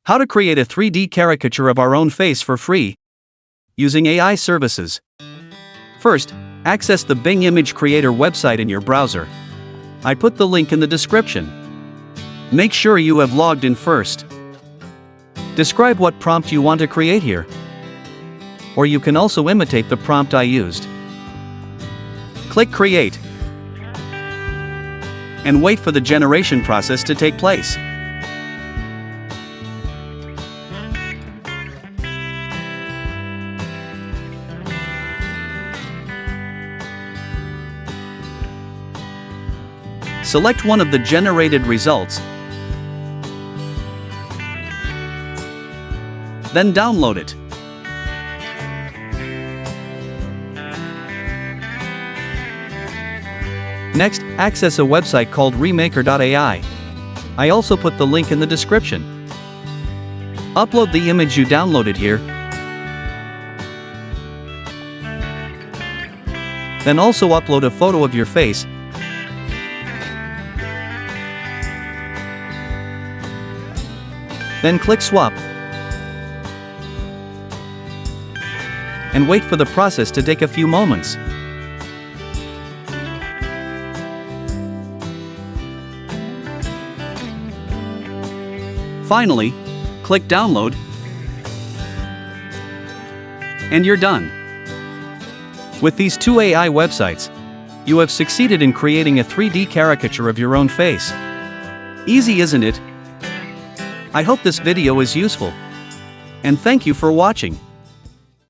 How to create a 3D caricature of our own face for free using AI services. First, access the Bing Image Creator website in your browser. I put the link in the description. Make sure you have logged in first. Describe what prompt you want to create here. Or you can also imitate the prompt I used. Click Create. And wait for the generation process to take place. Select one of the generated results, then download it. Next, access a website called remaker.ai. I also put the link in the description. Upload the image you downloaded here. Then also upload a photo of your face. Then click Swap. And wait for the process to take a few moments. Finally, click Download. And you're done. With these two AI websites, you have succeeded in creating a 3D caricature of your own face. Easy, isn't it? I hope this video is useful. And thank you for watching.